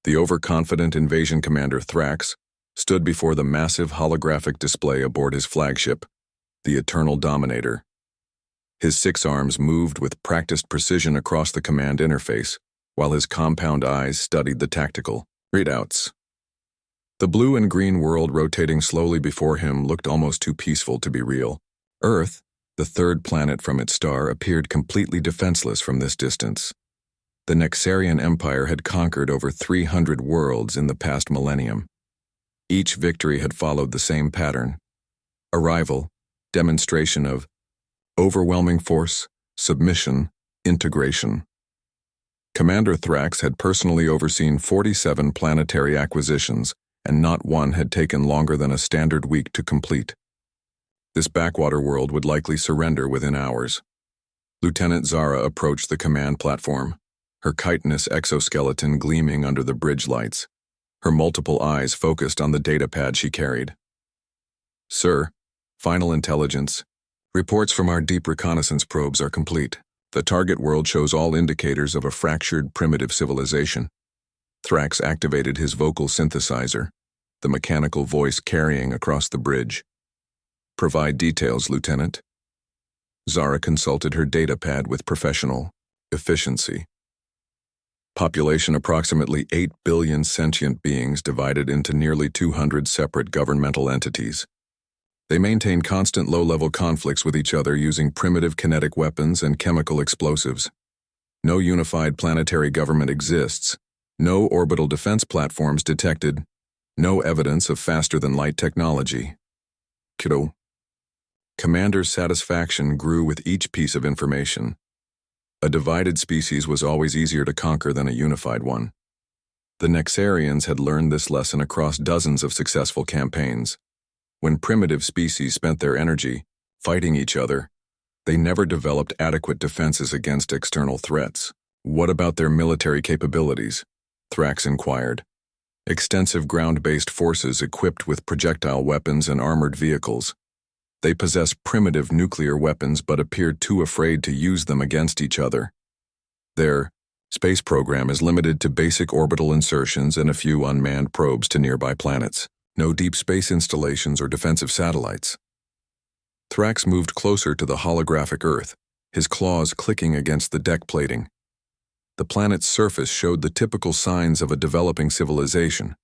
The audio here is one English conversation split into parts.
The overconfident invasion commander Thrax stood before the massive holographic display aboard his flagship, the Eternal Dominator. His 6 arms moved with practiced precision across the command interface, while his compound eyes studied the tactical readouts. The blue and green world rotating slowly before him looked almost too peaceful to be real. Earth, the 3rd planet from its star, appeared completely defenseless from this distance. The Nexarian Empire had conquered over 300 worlds in the past millennium. Each victory had followed the same pattern: arrival, demonstration of overwhelming force, submission, integration. Commander Thrax had personally overseen 47 planetary acquisitions, and not one had taken longer than a standard week to complete. This backwater world would likely surrender within hours. Lieutenant Zara approached the command platform, her chitinous exoskeleton gleaming under the bridge lights, her multiple eyes focused on the datapad she carried. "Sir, final intelligence. Reports from our deep reconnaissance probes are complete. The target world shows all indicators of a fractured primitive civilization." Thrax activated his vocal synthesizer, the mechanical voice carrying across the bridge. "Provide details, Lieutenant." Zara consulted her datapad with professional efficiency. Population approximately 8 billion sentient beings divided into nearly 200 separate governmental entities. They maintain constant low-level conflicts with each other using primitive kinetic weapons and chemical explosives. No unified planetary government exists. No orbital defense platforms detected. No evidence of faster-than-light technology. Kiddo. Commander's satisfaction grew with each piece of information. A divided species was always easier to conquer than a unified one. The Nexarians had learned this lesson across dozens of successful campaigns. When primitive species spent their energy fighting each other, they never developed adequate defenses against external threats. "What about their military capabilities?" Thrax inquired. "Extensive ground-based forces equipped with projectile weapons and armored vehicles. They possess primitive nuclear weapons but appeared too afraid to use them against each other. Their space program is limited to basic orbital insertions and a few unmanned probes to nearby planets. No deep space installations or defensive satellites." Thrax moved closer to the holographic Earth, his claws clicking against the deck plating. The planet's surface showed the typical signs of a developing civilization: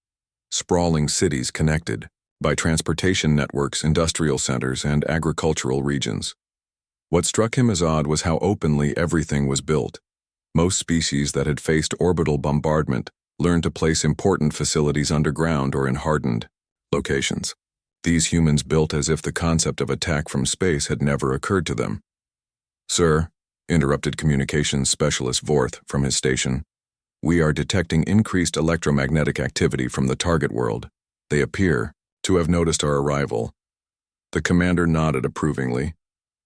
sprawling cities connected by transportation networks, industrial centers, and agricultural regions. What struck him as odd was how openly everything was built. Most species that had faced orbital bombardment learned to place important facilities underground or in hardened locations. These humans built as if the concept of attack from space had never occurred to them. "Sir," interrupted communications specialist Vorth from his station, "we are detecting increased electromagnetic activity from the target world. They appear to have noticed our arrival." The commander nodded approvingly.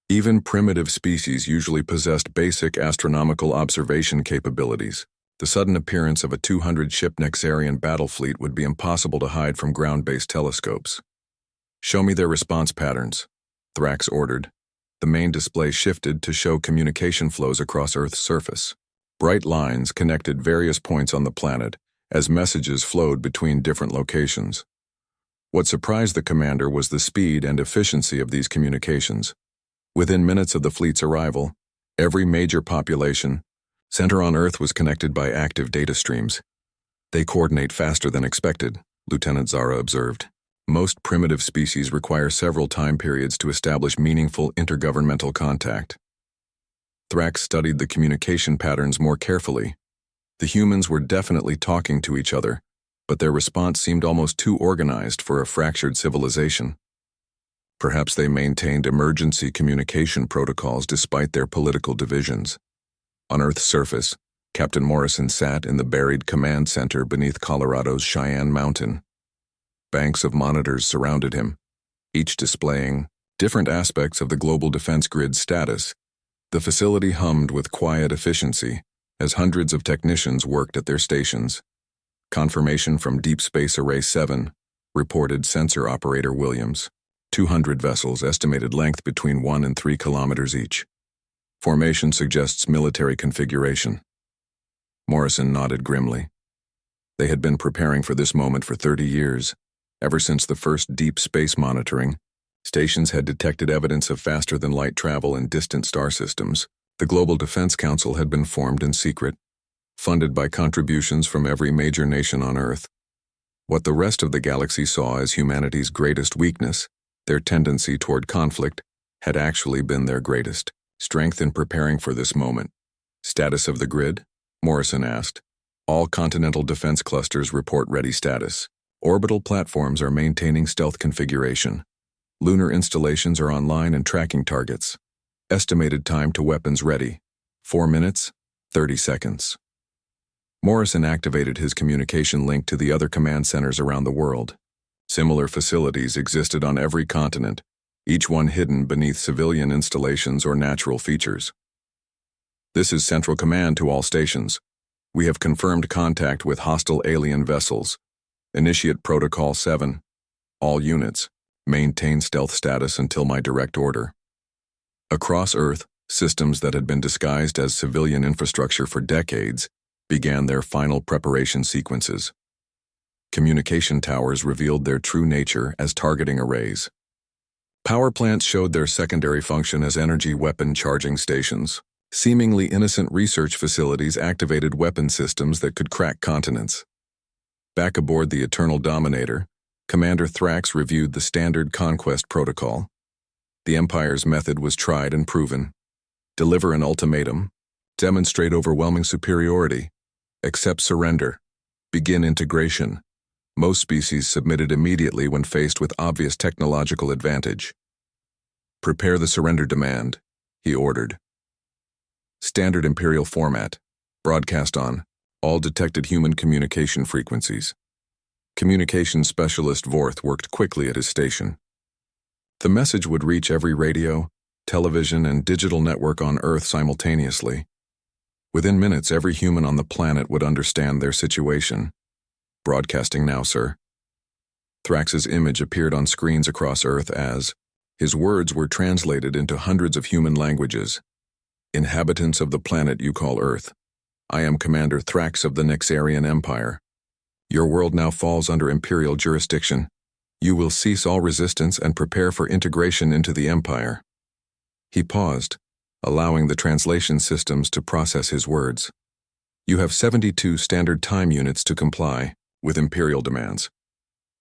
Even primitive species usually possessed basic astronomical observation capabilities. The sudden appearance of a 200-ship Nexarian battle fleet would be impossible to hide from ground-based telescopes. "Show me their response patterns," Thrax ordered. The main display shifted to show communication flows across Earth's surface. Bright lines connected various points on the planet as messages flowed between different locations. What surprised the commander was the speed and efficiency of these communications. Within minutes of the fleet's arrival, every major population center on Earth was connected by active data streams. "They coordinate faster than expected," Lieutenant Zara observed. "Most primitive species require several time periods to establish meaningful intergovernmental contact." Thrax studied the communication patterns more carefully. The humans were definitely talking to each other, but their response seemed almost too organized for a fractured civilization. Perhaps they maintained emergency communication protocols despite their political divisions. On Earth's surface, Captain Morrison sat in the buried command center beneath Colorado's Cheyenne Mountain. Banks of monitors surrounded him, each displaying different aspects of the global defense grid's status. The facility hummed with quiet efficiency as hundreds of technicians worked at their stations. Confirmation from Deep Space Array 7, reported sensor operator Williams. 200 vessels, estimated length between 1 and 3 kilometers each. Formation suggests military configuration. Morrison nodded grimly. They had been preparing for this moment for 30 years. Ever since the first deep space monitoring, stations had detected evidence of faster-than-light travel in distant star systems. The Global Defense Council had been formed in secret, funded by contributions from every major nation on Earth. What the rest of the galaxy saw as humanity's greatest weakness, their tendency toward conflict, had actually been their greatest strength in preparing for this moment. Status of the grid? Morrison asked. All continental defense clusters report ready status. Orbital platforms are maintaining stealth configuration. Lunar installations are online and tracking targets. Estimated time to weapons ready: 4 minutes, 30 seconds. Morrison activated his communication link to the other command centers around the world. Similar facilities existed on every continent, each one hidden beneath civilian installations or natural features. This is Central Command to all stations. We have confirmed contact with hostile alien vessels. Initiate Protocol 7. All units, maintain stealth status until my direct order. Across Earth, systems that had been disguised as civilian infrastructure for decades began their final preparation sequences. Communication towers revealed their true nature as targeting arrays. Power plants showed their secondary function as energy weapon charging stations. Seemingly innocent research facilities activated weapon systems that could crack continents. Back aboard the Eternal Dominator, Commander Thrax reviewed the standard conquest protocol. The Empire's method was tried and proven. Deliver an ultimatum. Demonstrate overwhelming superiority. Accept surrender. Begin integration. Most species submitted immediately when faced with obvious technological advantage. Prepare the surrender demand, he ordered. Standard Imperial format. Broadcast on all detected human communication frequencies. Communications specialist Vorth worked quickly at his station. The message would reach every radio, television, and digital network on Earth simultaneously. Within minutes, every human on the planet would understand their situation. Broadcasting now, sir. Thrax's image appeared on screens across Earth as his words were translated into hundreds of human languages. Inhabitants of the planet you call Earth, I am Commander Thrax of the Nexarian Empire. Your world now falls under Imperial jurisdiction. You will cease all resistance and prepare for integration into the Empire. He paused, allowing the translation systems to process his words. You have 72 standard time units to comply with Imperial demands.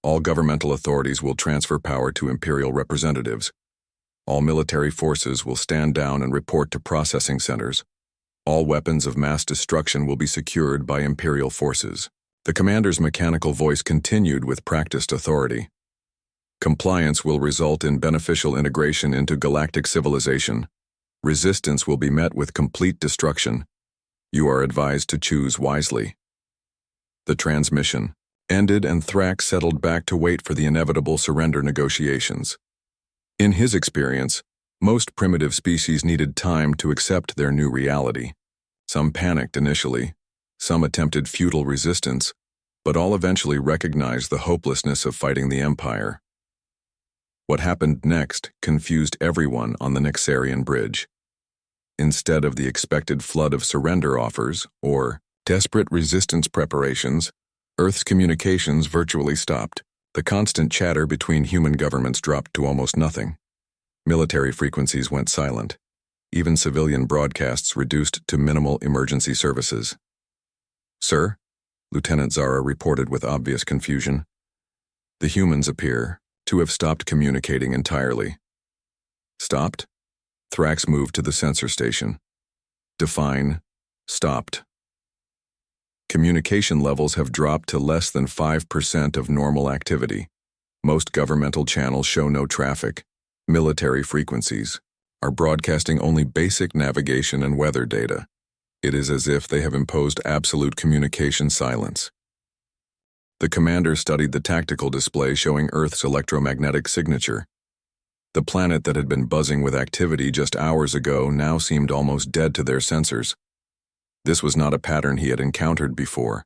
All governmental authorities will transfer power to Imperial representatives. All military forces will stand down and report to processing centers. All weapons of mass destruction will be secured by Imperial forces. The commander's mechanical voice continued with practiced authority. Compliance will result in beneficial integration into galactic civilization. Resistance will be met with complete destruction. You are advised to choose wisely. The transmission ended and Thrax settled back to wait for the inevitable surrender negotiations. In his experience, most primitive species needed time to accept their new reality. Some panicked initially, some attempted futile resistance, but all eventually recognized the hopelessness of fighting the Empire. What happened next confused everyone on the Nexarian bridge. Instead of the expected flood of surrender offers or desperate resistance preparations, Earth's communications virtually stopped. The constant chatter between human governments dropped to almost nothing. Military frequencies went silent. Even civilian broadcasts reduced to minimal emergency services. Sir, Lieutenant Zara reported with obvious confusion. The humans appear to have stopped communicating entirely. Stopped? Thrax moved to the sensor station. Define stopped. Communication levels have dropped to less than 5% of normal activity. Most governmental channels show no traffic. Military frequencies are broadcasting only basic navigation and weather data. It is as if they have imposed absolute communication silence. The commander studied the tactical display showing Earth's electromagnetic signature. The planet that had been buzzing with activity just hours ago now seemed almost dead to their sensors. This was not a pattern he had encountered before.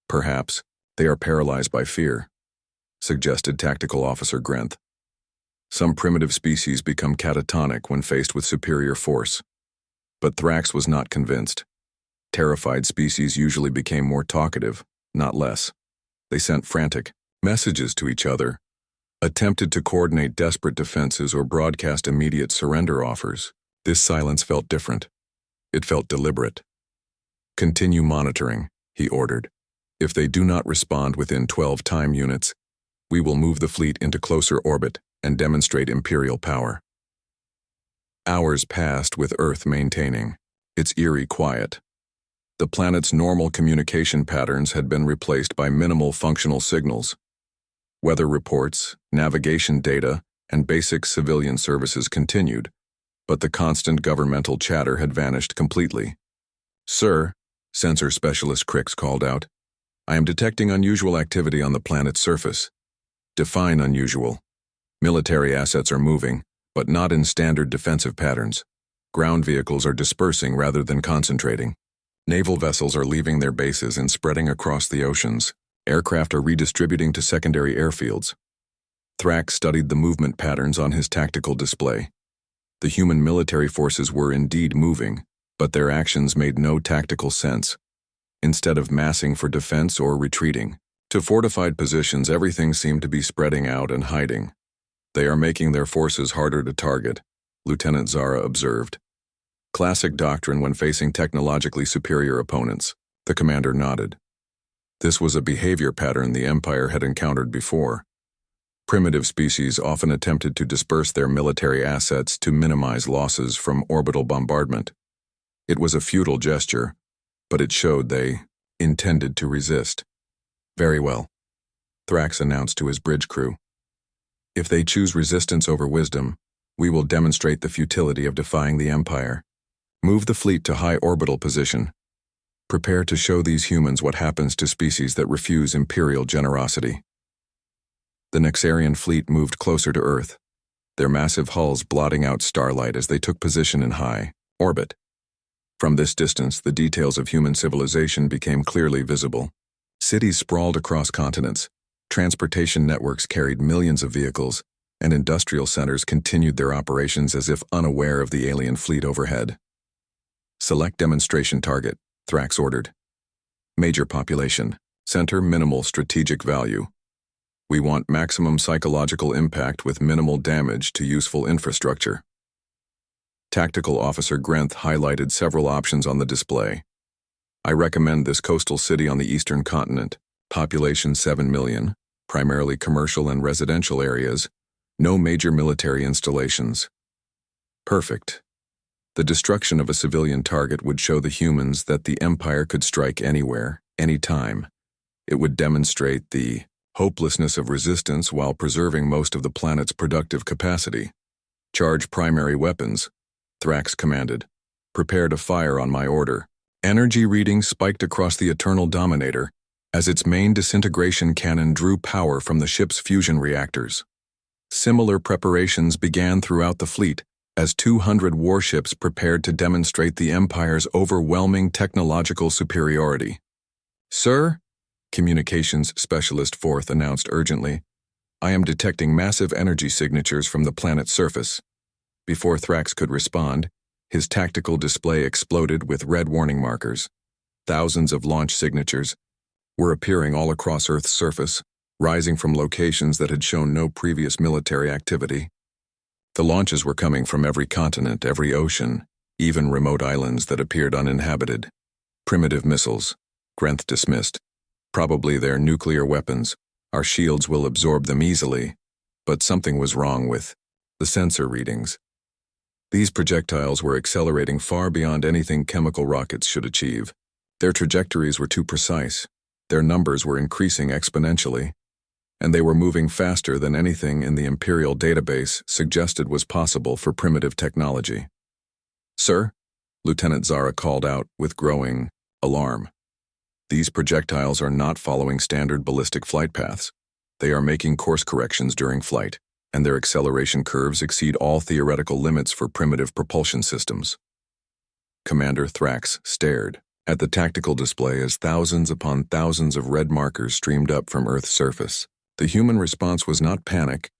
Perhaps they are paralyzed by fear, suggested Tactical Officer Grenth. Some primitive species become catatonic when faced with superior force. But Thrax was not convinced. Terrified species usually became more talkative, not less. They sent frantic messages to each other, attempted to coordinate desperate defenses or broadcast immediate surrender offers. This silence felt different. It felt deliberate. "Continue monitoring," he ordered. "If they do not respond within 12 time units, we will move the fleet into closer orbit and demonstrate Imperial power." Hours passed with Earth maintaining its eerie quiet. The planet's normal communication patterns had been replaced by minimal functional signals. Weather reports, navigation data, and basic civilian services continued, but the constant governmental chatter had vanished completely. "Sir," Sensor Specialist Crix called out, "I am detecting unusual activity on the planet's surface." "Define unusual." "Military assets are moving, but not in standard defensive patterns. Ground vehicles are dispersing rather than concentrating. Naval vessels are leaving their bases and spreading across the oceans. Aircraft are redistributing to secondary airfields." Thrax studied the movement patterns on his tactical display. The human military forces were indeed moving, but their actions made no tactical sense. Instead of massing for defense or retreating to fortified positions, everything seemed to be spreading out and hiding. "They are making their forces harder to target," Lieutenant Zara observed. "Classic doctrine when facing technologically superior opponents," the commander nodded. This was a behavior pattern the Empire had encountered before. Primitive species often attempted to disperse their military assets to minimize losses from orbital bombardment. It was a futile gesture, but it showed they intended to resist. "Very well," Thrax announced to his bridge crew. "If they choose resistance over wisdom, we will demonstrate the futility of defying the Empire. Move the fleet to high orbital position. Prepare to show these humans what happens to species that refuse Imperial generosity." The Nexarian fleet moved closer to Earth, their massive hulls blotting out starlight as they took position in high orbit. From this distance, the details of human civilization became clearly visible. Cities sprawled across continents, transportation networks carried millions of vehicles, and industrial centers continued their operations as if unaware of the alien fleet overhead. "Select demonstration target," Thrax ordered. "Major population. Center minimal strategic value. We want maximum psychological impact with minimal damage to useful infrastructure." Tactical Officer Grenth highlighted several options on the display. "I recommend this coastal city on the eastern continent. Population 7 million, primarily commercial and residential areas. No major military installations." Perfect. The destruction of a civilian target would show the humans that the Empire could strike anywhere, anytime. It would demonstrate the hopelessness of resistance while preserving most of the planet's productive capacity. "Charge primary weapons," Thrax commanded. "Prepare to fire on my order." Energy readings spiked across the Eternal Dominator as its main disintegration cannon drew power from the ship's fusion reactors. Similar preparations began throughout the fleet, as 200 warships prepared to demonstrate the Empire's overwhelming technological superiority. "Sir," Communications Specialist Forth announced urgently, "I am detecting massive energy signatures from the planet's surface." Before Thrax could respond, his tactical display exploded with red warning markers. Thousands of launch signatures were appearing all across Earth's surface, rising from locations that had shown no previous military activity. The launches were coming from every continent, every ocean, even remote islands that appeared uninhabited. "Primitive missiles," Grenth dismissed. "Probably they're nuclear weapons. Our shields will absorb them easily." But something was wrong with the sensor readings. These projectiles were accelerating far beyond anything chemical rockets should achieve. Their trajectories were too precise. Their numbers were increasing exponentially, and they were moving faster than anything in the Imperial database suggested was possible for primitive technology. "Sir," Lieutenant Zara called out with growing alarm. "These projectiles are not following standard ballistic flight paths. They are making course corrections during flight, and their acceleration curves exceed all theoretical limits for primitive propulsion systems." Commander Thrax stared at the tactical display as thousands upon thousands of red markers streamed up from Earth's surface. The human response was not panic,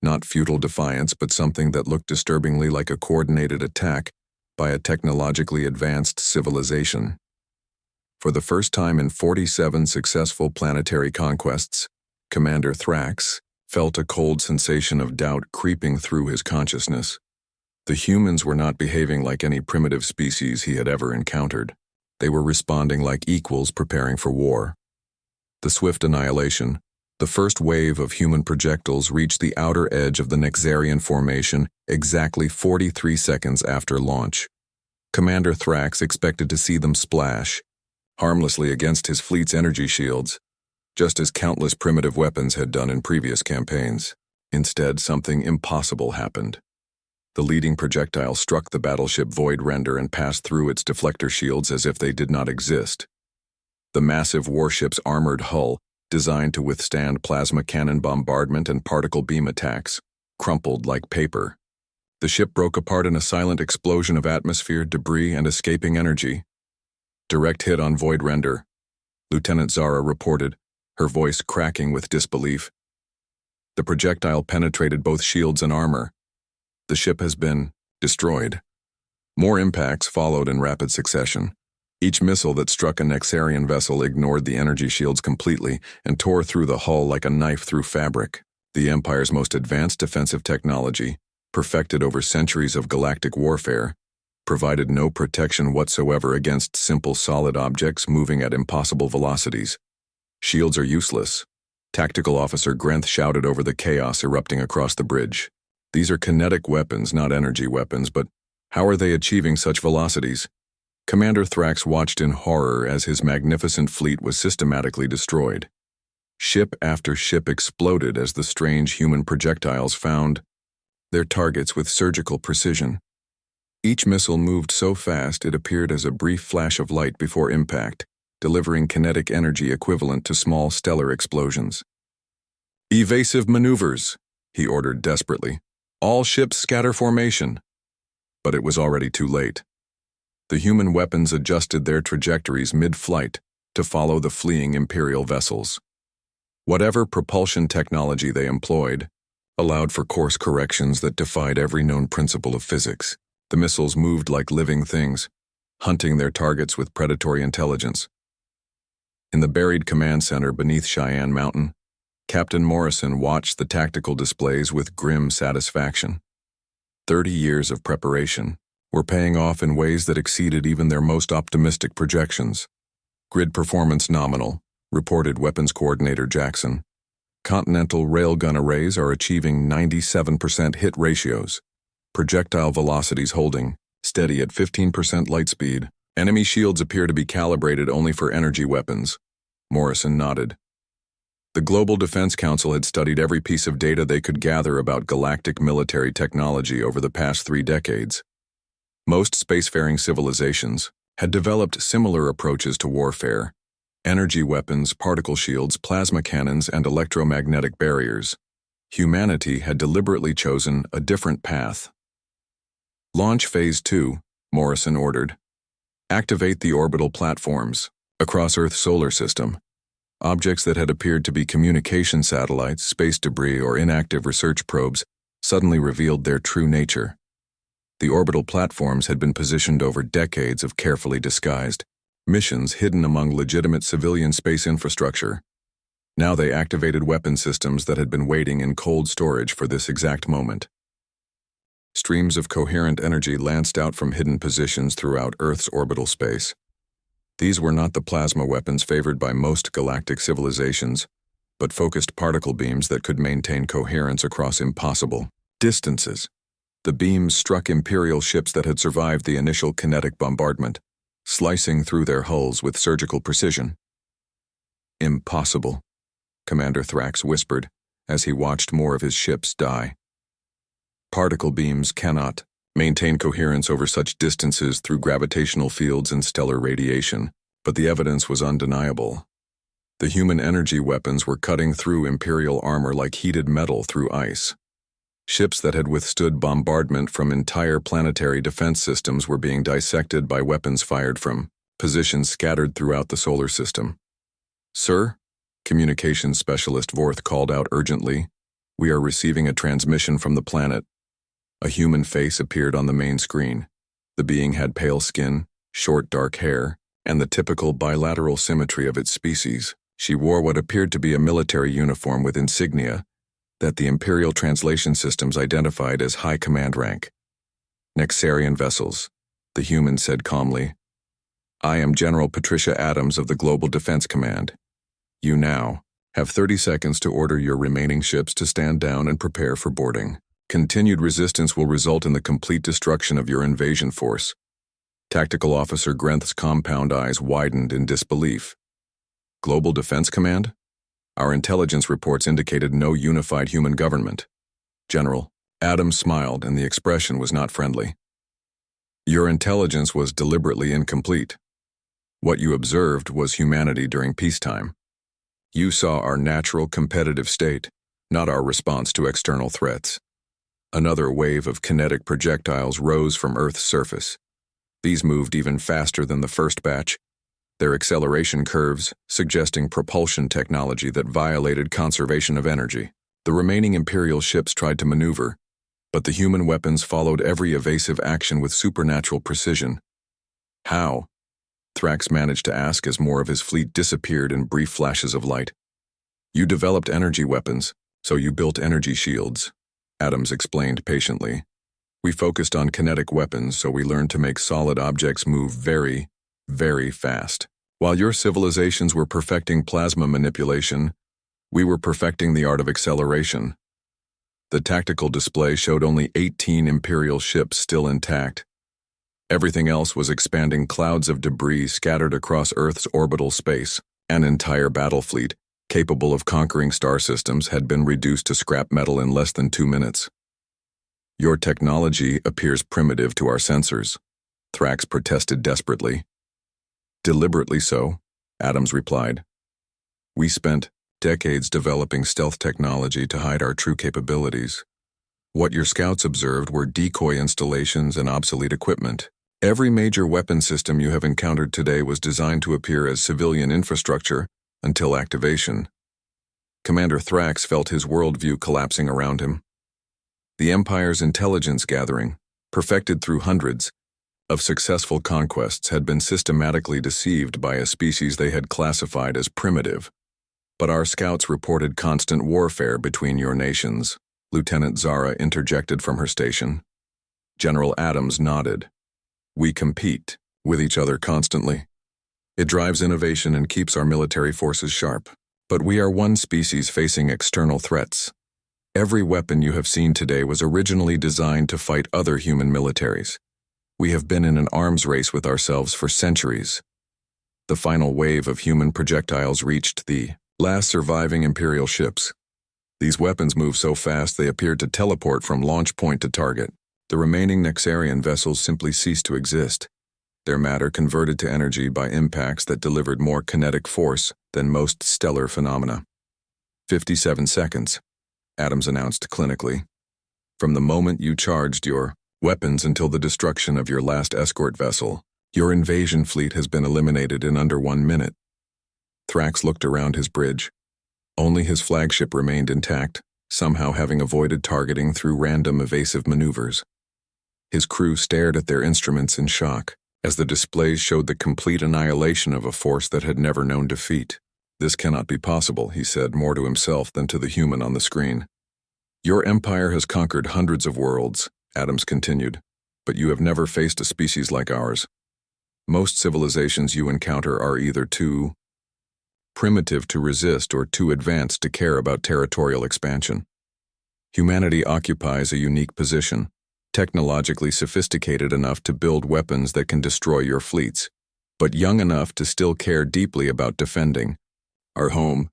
not futile defiance, but something that looked disturbingly like a coordinated attack by a technologically advanced civilization. For the first time in 47 successful planetary conquests, Commander Thrax felt a cold sensation of doubt creeping through his consciousness. The humans were not behaving like any primitive species he had ever encountered. They were responding like equals preparing for war. The swift annihilation, the first wave of human projectiles reached the outer edge of the Nexarian formation exactly 43 seconds after launch. Commander Thrax expected to see them splash harmlessly against his fleet's energy shields, just as countless primitive weapons had done in previous campaigns. Instead, something impossible happened. The leading projectile struck the battleship Void Render and passed through its deflector shields as if they did not exist. The massive warship's armored hull, designed to withstand plasma cannon bombardment and particle beam attacks, crumpled like paper. The ship broke apart in a silent explosion of atmosphere, debris, and escaping energy. Direct hit on Void Render, Lieutenant Zara reported, her voice cracking with disbelief. The projectile penetrated both shields and armor. The ship has been destroyed. More impacts followed in rapid succession. Each missile that struck a Nexarian vessel ignored the energy shields completely and tore through the hull like a knife through fabric. The Empire's most advanced defensive technology, perfected over centuries of galactic warfare, provided no protection whatsoever against simple solid objects moving at impossible velocities. Shields are useless, Tactical Officer Grenth shouted over the chaos erupting across the bridge. These are kinetic weapons, not energy weapons, but how are they achieving such velocities? Commander Thrax watched in horror as his magnificent fleet was systematically destroyed. Ship after ship exploded as the strange human projectiles found their targets with surgical precision. Each missile moved so fast it appeared as a brief flash of light before impact, delivering kinetic energy equivalent to small stellar explosions. "Evasive maneuvers," he ordered desperately. "All ships scatter formation." But it was already too late. The human weapons adjusted their trajectories mid-flight to follow the fleeing Imperial vessels. Whatever propulsion technology they employed allowed for course corrections that defied every known principle of physics. The missiles moved like living things, hunting their targets with predatory intelligence. In the buried command center beneath Cheyenne Mountain, Captain Morrison watched the tactical displays with grim satisfaction. 30 years of preparation were paying off in ways that exceeded even their most optimistic projections. "Grid performance nominal," reported Weapons Coordinator Jackson. "Continental railgun arrays are achieving 97% hit ratios. Projectile velocities holding steady at 15% light speed. Enemy shields appear to be calibrated only for energy weapons." Morrison nodded. The Global Defense Council had studied every piece of data they could gather about galactic military technology over the past 3 decades. Most spacefaring civilizations had developed similar approaches to warfare: energy weapons, particle shields, plasma cannons, and electromagnetic barriers. Humanity had deliberately chosen a different path. "Launch Phase 2, Morrison ordered. "Activate the orbital platforms." Across Earth's solar system, objects that had appeared to be communication satellites, space debris, or inactive research probes suddenly revealed their true nature. The orbital platforms had been positioned over decades of carefully disguised missions hidden among legitimate civilian space infrastructure. Now they activated weapon systems that had been waiting in cold storage for this exact moment. Streams of coherent energy lanced out from hidden positions throughout Earth's orbital space. These were not the plasma weapons favored by most galactic civilizations, but focused particle beams that could maintain coherence across impossible distances. The beams struck Imperial ships that had survived the initial kinetic bombardment, slicing through their hulls with surgical precision. "Impossible," Commander Thrax whispered as he watched more of his ships die. "Particle beams cannot maintain coherence over such distances through gravitational fields and stellar radiation, but the evidence was undeniable. The human energy weapons were cutting through Imperial armor like heated metal through ice. Ships that had withstood bombardment from entire planetary defense systems were being dissected by weapons fired from positions scattered throughout the solar system. "Sir," Communications Specialist Vorth called out urgently, "we are receiving a transmission from the planet." A human face appeared on the main screen. The being had pale skin, short dark hair, and the typical bilateral symmetry of its species. She wore what appeared to be a military uniform with insignia that the Imperial translation systems identified as high command rank. Nexarian vessels, the human said calmly. I am General Patricia Adams of the Global Defense Command. You now have 30 seconds to order your remaining ships to stand down and prepare for boarding. Continued resistance will result in the complete destruction of your invasion force. Tactical Officer Grenth's compound eyes widened in disbelief. Global Defense Command? Our intelligence reports indicated no unified human government. General, Adams smiled, and the expression was not friendly. Your intelligence was deliberately incomplete. What you observed was humanity during peacetime. You saw our natural competitive state, not our response to external threats. Another wave of kinetic projectiles rose from Earth's surface. These moved even faster than the first batch, their acceleration curves suggesting propulsion technology that violated conservation of energy. The remaining Imperial ships tried to maneuver, but the human weapons followed every evasive action with supernatural precision. How? Thrax managed to ask as more of his fleet disappeared in brief flashes of light. You developed energy weapons, so you built energy shields, Adams explained patiently. We focused on kinetic weapons, so we learned to make solid objects move very, very fast. While your civilizations were perfecting plasma manipulation, we were perfecting the art of acceleration. The tactical display showed only 18 Imperial ships still intact. Everything else was expanding clouds of debris scattered across Earth's orbital space. An entire battle fleet, capable of conquering star systems, had been reduced to scrap metal in less than 2 minutes. Your technology appears primitive to our sensors, Thrax protested desperately. Deliberately so, Adams replied. We spent decades developing stealth technology to hide our true capabilities. What your scouts observed were decoy installations and obsolete equipment. Every major weapon system you have encountered today was designed to appear as civilian infrastructure until activation. Commander Thrax felt his worldview collapsing around him. The Empire's intelligence gathering, perfected through hundreds of successful conquests, had been systematically deceived by a species they had classified as primitive. But our scouts reported constant warfare between your nations, Lieutenant Zara interjected from her station. General Adams nodded. We compete with each other constantly. It drives innovation and keeps our military forces sharp. But we are one species facing external threats. Every weapon you have seen today was originally designed to fight other human militaries. We have been in an arms race with ourselves for centuries. The final wave of human projectiles reached the last surviving Imperial ships. These weapons move so fast they appeared to teleport from launch point to target. The remaining Nexarian vessels simply ceased to exist, their matter converted to energy by impacts that delivered more kinetic force than most stellar phenomena. 57 seconds, Adams announced clinically. From the moment you charged your weapons until the destruction of your last escort vessel, your invasion fleet has been eliminated in under 1 minute. Thrax looked around his bridge. Only his flagship remained intact, somehow having avoided targeting through random evasive maneuvers. His crew stared at their instruments in shock, as the displays showed the complete annihilation of a force that had never known defeat. This cannot be possible, he said, more to himself than to the human on the screen. Your empire has conquered hundreds of worlds, Adams continued, but you have never faced a species like ours. Most civilizations you encounter are either too primitive to resist or too advanced to care about territorial expansion. Humanity occupies a unique position, technologically sophisticated enough to build weapons that can destroy your fleets, but young enough to still care deeply about defending our home.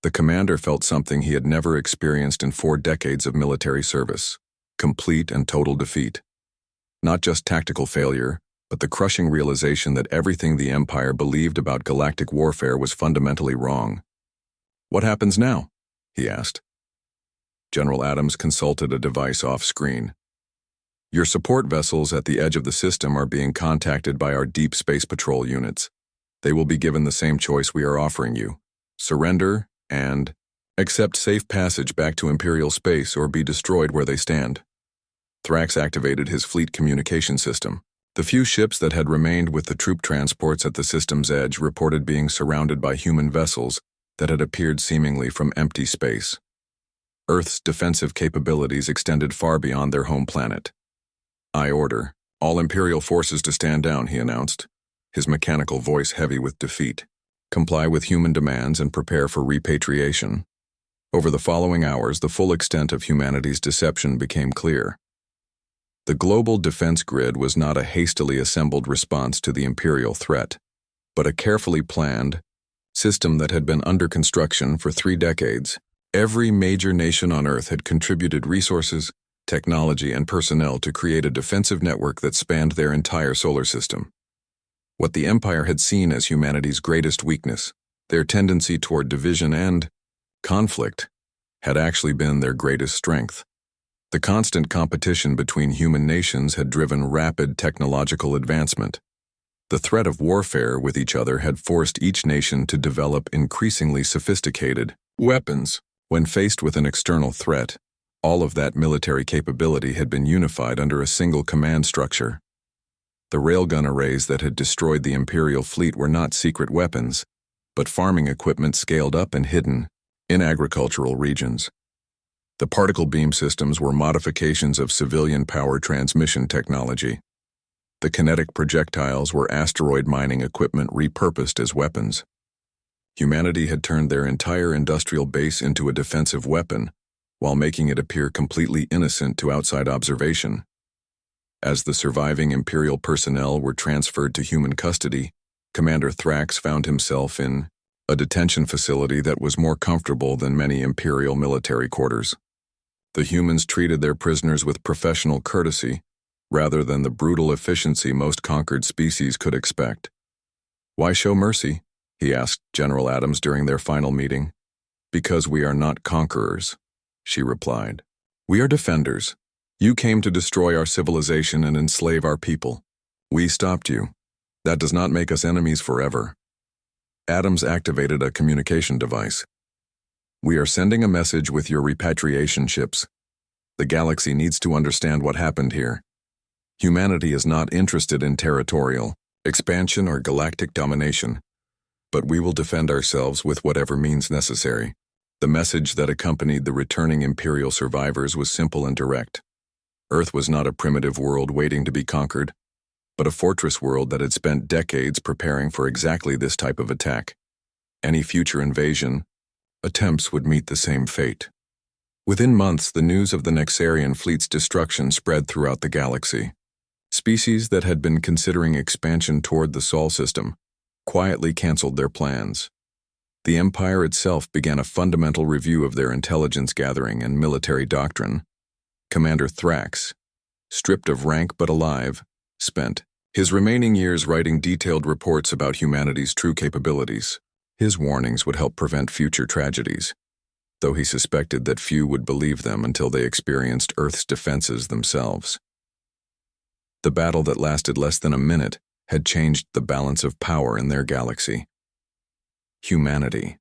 The commander felt something he had never experienced in 4 decades of military service: complete and total defeat. Not just tactical failure, but the crushing realization that everything the Empire believed about galactic warfare was fundamentally wrong. What happens now? He asked. General Adams consulted a device off-screen. Your support vessels at the edge of the system are being contacted by our deep space patrol units. They will be given the same choice we are offering you: surrender and accept safe passage back to Imperial space or be destroyed where they stand. Thrax activated his fleet communication system. The few ships that had remained with the troop transports at the system's edge reported being surrounded by human vessels that had appeared seemingly from empty space. Earth's defensive capabilities extended far beyond their home planet. "I order all Imperial forces to stand down," he announced, his mechanical voice heavy with defeat. "Comply with human demands and prepare for repatriation." Over the following hours, the full extent of humanity's deception became clear. The global defense grid was not a hastily assembled response to the Imperial threat, but a carefully planned system that had been under construction for 3 decades. Every major nation on Earth had contributed resources, technology, and personnel to create a defensive network that spanned their entire solar system. What the Empire had seen as humanity's greatest weakness, their tendency toward division and conflict, had actually been their greatest strength. The constant competition between human nations had driven rapid technological advancement. The threat of warfare with each other had forced each nation to develop increasingly sophisticated weapons. When faced with an external threat, all of that military capability had been unified under a single command structure. The railgun arrays that had destroyed the Imperial fleet were not secret weapons, but farming equipment scaled up and hidden in agricultural regions. The particle beam systems were modifications of civilian power transmission technology. The kinetic projectiles were asteroid mining equipment repurposed as weapons. Humanity had turned their entire industrial base into a defensive weapon, while making it appear completely innocent to outside observation. As the surviving Imperial personnel were transferred to human custody, Commander Thrax found himself in a detention facility that was more comfortable than many Imperial military quarters. The humans treated their prisoners with professional courtesy, rather than the brutal efficiency most conquered species could expect. "Why show mercy?" he asked General Adams during their final meeting. "Because we are not conquerors," she replied. "We are defenders. You came to destroy our civilization and enslave our people. We stopped you. That does not make us enemies forever." Adams activated a communication device. "We are sending a message with your repatriation ships. The galaxy needs to understand what happened here. Humanity is not interested in territorial expansion or galactic domination, but we will defend ourselves with whatever means necessary." The message that accompanied the returning Imperial survivors was simple and direct. Earth was not a primitive world waiting to be conquered, but a fortress world that had spent decades preparing for exactly this type of attack. Any future invasion attempts would meet the same fate. Within months, the news of the Nexarian fleet's destruction spread throughout the galaxy. Species that had been considering expansion toward the Sol system quietly canceled their plans. The Empire itself began a fundamental review of their intelligence gathering and military doctrine. Commander Thrax, stripped of rank but alive, spent his remaining years writing detailed reports about humanity's true capabilities. His warnings would help prevent future tragedies, though he suspected that few would believe them until they experienced Earth's defenses themselves. The battle that lasted less than a minute had changed the balance of power in their galaxy. Humanity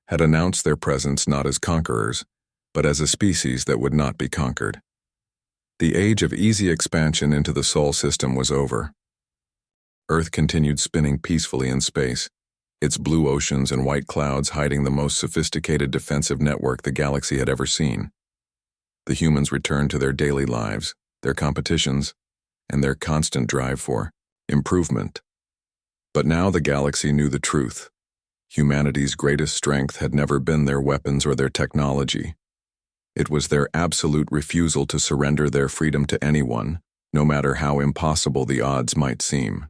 had announced their presence not as conquerors, but as a species that would not be conquered. The age of easy expansion into the Sol system was over. Earth continued spinning peacefully in space, its blue oceans and white clouds hiding the most sophisticated defensive network the galaxy had ever seen. The humans returned to their daily lives, their competitions, and their constant drive for improvement. But now the galaxy knew the truth. Humanity's greatest strength had never been their weapons or their technology. It was their absolute refusal to surrender their freedom to anyone, no matter how impossible the odds might seem.